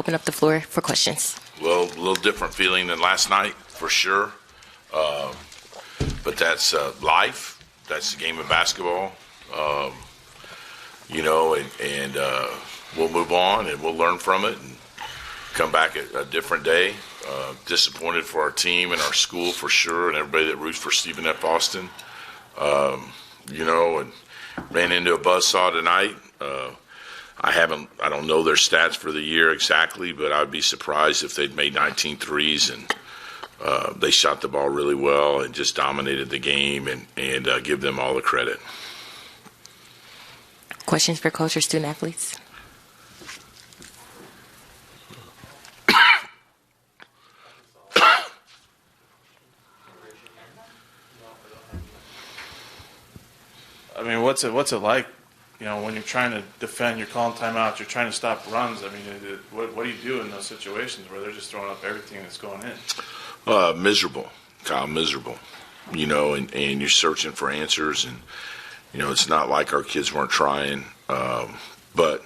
open up the floor for questions. Well, a little different feeling than last night, for sure. But that's life. That's the game of basketball. And we'll move on and we'll learn from it and come back a different day. Disappointed for our team and our school for sure, and everybody that roots for Stephen F. Austin. And ran into a buzzsaw tonight. I don't know their stats for the year exactly, but I'd be surprised if they'd made 19 threes, and they shot the ball really well and just dominated the game, and give them all the credit. Questions for coach or student athletes? I mean, what's it like, when you're trying to defend, you're calling timeouts, you're trying to stop runs? I mean, what do you do in those situations where they're just throwing up everything that's going in? Miserable, Kyle, miserable. And you're searching for answers, and it's not like our kids weren't trying, but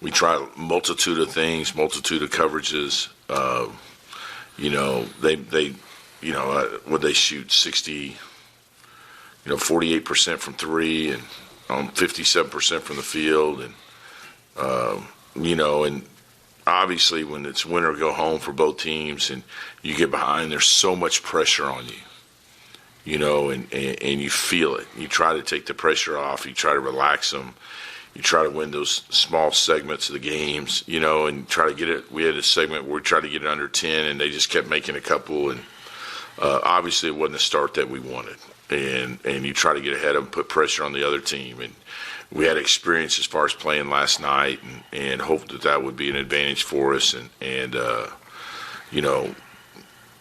we try a multitude of things, multitude of coverages. They shoot 48% from three and 57% from the field. And obviously when it's win or go home for both teams and you get behind, there's so much pressure on you, and you feel it. You try to take the pressure off. You try to relax them. You try to win those small segments of the games, and try to get it. We had a segment where we tried to get it under 10, and they just kept making a couple. And obviously it wasn't the start that we wanted. And you try to get ahead of them, put pressure on the other team. And we had experience as far as playing last night and hoped that would be an advantage for us. And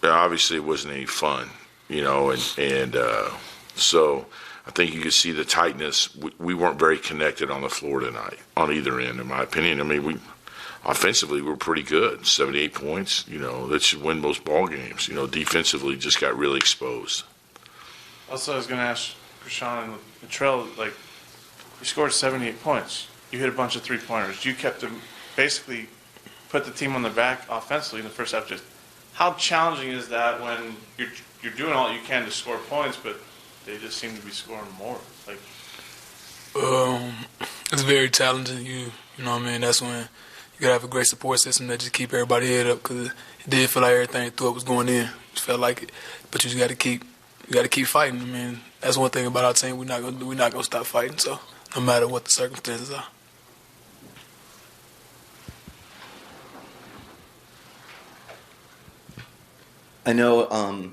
obviously it wasn't any fun, so I think you could see the tightness. We weren't very connected on the floor tonight on either end, in my opinion. I mean, offensively, we were pretty good, 78 points. That should win most ball games. Defensively, just got really exposed. Also, I was going to ask Chrishawn and Latrell, you scored 78 points. You hit a bunch of three-pointers. You kept them, basically put the team on their back offensively in the first half. Just how challenging is that when you're doing all you can to score points, but they just seem to be scoring more? It's very challenging. You know what I mean? That's when you gotta have a great support system that just keep everybody head up, because it did feel like everything you threw up was going in. It felt like it, but you just got to keep fighting. I mean, that's one thing about our team. We're not gonna stop fighting. So no matter what the circumstances are. I know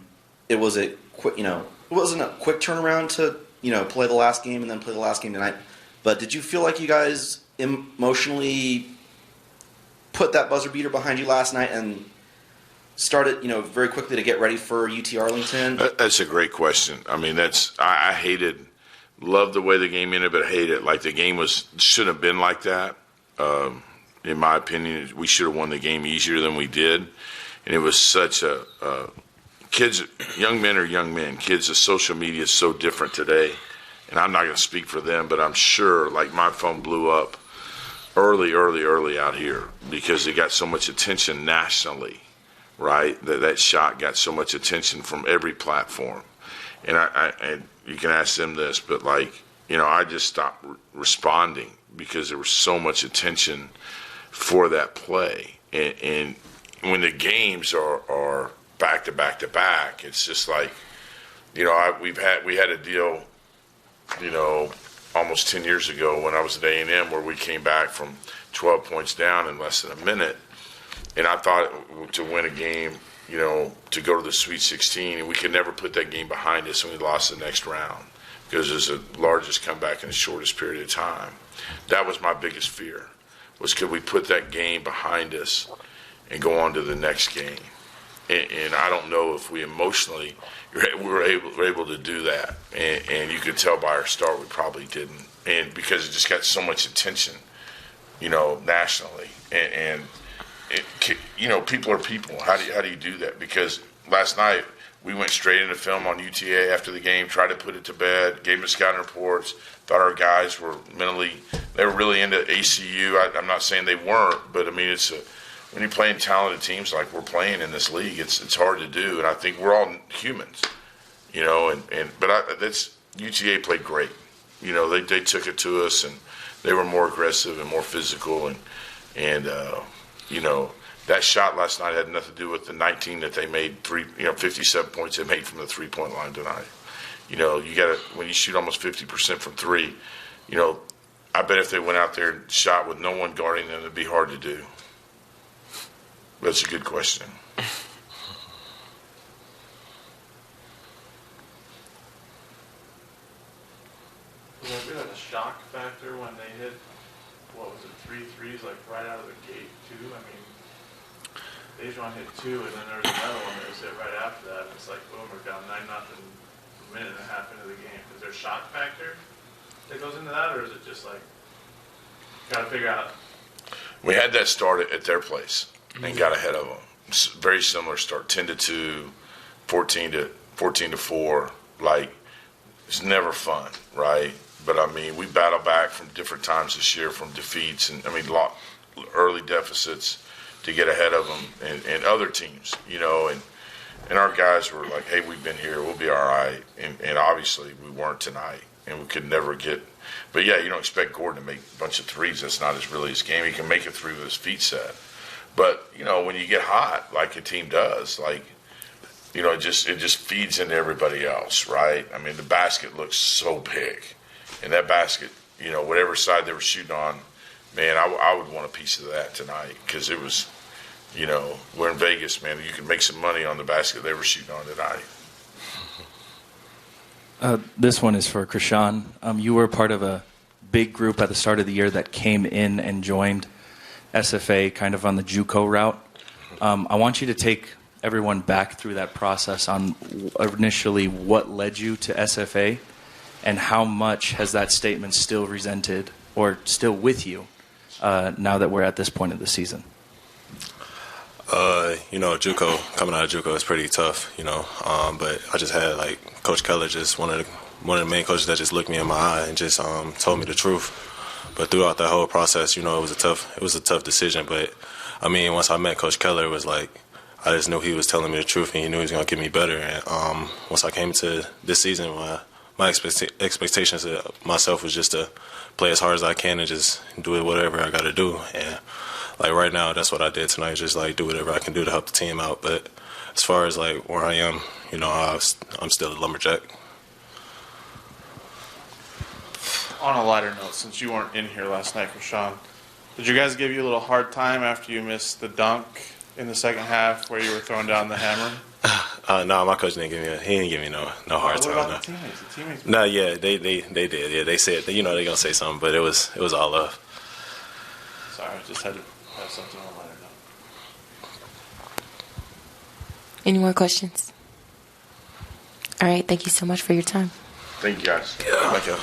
it was a quick, it wasn't a quick turnaround to play the last game and then play the last game tonight. But did you feel like you guys emotionally put that buzzer beater behind you last night and started, very quickly to get ready for UT Arlington? That's a great question. I mean, I loved the way the game ended, but I hate it. Like, the game shouldn't have been like that. In my opinion, we should have won the game easier than we did. And it was such kids, young men are young men. Kids, the social media is so different today. And I'm not going to speak for them, but I'm sure, my phone blew up early out here because it got so much attention nationally, right? That shot got so much attention from every platform. And and you can ask them this, but I just stopped responding because there was so much attention for that play. And when the games are back to back to back, it's just we had a deal, almost 10 years ago when I was at A&M where we came back from 12 points down in less than a minute. And I thought to win a game, to go to the Sweet 16, and we could never put that game behind us, and we lost the next round because it was the largest comeback in the shortest period of time. That was my biggest fear, was could we put that game behind us and go on to the next game. And I don't know if we emotionally were able to do that. And you could tell by our start we probably didn't. And because it just got so much attention, nationally. And people are people. How do you do that? Because last night we went straight into film on UTA after the game, tried to put it to bed, gave them scouting reports, thought our guys were they were really into ACU. I'm not saying they weren't, but I mean, it's when you're playing talented teams like we're playing in this league, it's hard to do. And I think we're all humans, but that's UTA played great. They took it to us, and they were more aggressive and more physical, and that shot last night had nothing to do with the 19 that they made 57 points they made from the 3-point line tonight. You got to, when you shoot almost 50% from three, I bet if they went out there and shot with no one guarding them, it'd be hard to do. That's a good question. Was there like a shock factor when they hit, 3 threes, like right out of the gate, too? I mean, Dejuan hit 2, and then there was another one that was hit right after that. It's like, boom, we're down 9-0 a minute and a half into the game. Is there a shock factor that goes into that, or is it just like, got to figure out? We had that start at their place and got ahead of them. Very similar start, 10-2, 14-4. Like, it's never fun, right? But I mean, we battle back from different times this year from defeats and early deficits to get ahead of them and other teams, and our guys were like, hey, we've been here, we'll be all right. And obviously we weren't tonight, and we could never get. But yeah, you don't expect Gordon to make a bunch of threes. That's not really his game. He can make a three with his feet set. But when you get hot like a team does, it just feeds into everybody else, right? I mean, the basket looks so big, and that basket, whatever side they were shooting on, man, I would want a piece of that tonight, because it was, we're in Vegas, man. You can make some money on the basket they were shooting on tonight. This one is for Chrishawn. You were part of a big group at the start of the year that came in and joined SFA kind of on the JUCO route. I want you to take everyone back through that process on initially what led you to SFA, and how much has that statement still resented or still with you now that we're at this point of the season? JUCO, coming out of JUCO is pretty tough, but I just had Coach Keller, just one of the main coaches that just looked me in my eye and just told me the truth. But throughout that whole process, it was a tough decision. But I mean, once I met Coach Keller, it was like I just knew he was telling me the truth, and he knew he was going to get me better. And once I came to this season, my expectations of myself was just to play as hard as I can and just do whatever I got to do. And right now, that's what I did tonight, just do whatever I can do to help the team out. But as far as where I am, I'm still a lumberjack. On a lighter note, since you weren't in here last night, Chrishawn, did you guys give you a little hard time after you missed the dunk in the second half where you were throwing down the hammer? No, my coach didn't give me no hard time. What about the teammates? The teammates? No, yeah, they did. Yeah, they said they're gonna say something, but it was all love. Sorry, I just had to have something on a lighter note. Any more questions? All right. Thank you so much for your time. Thank you, guys. Yeah. Thank you.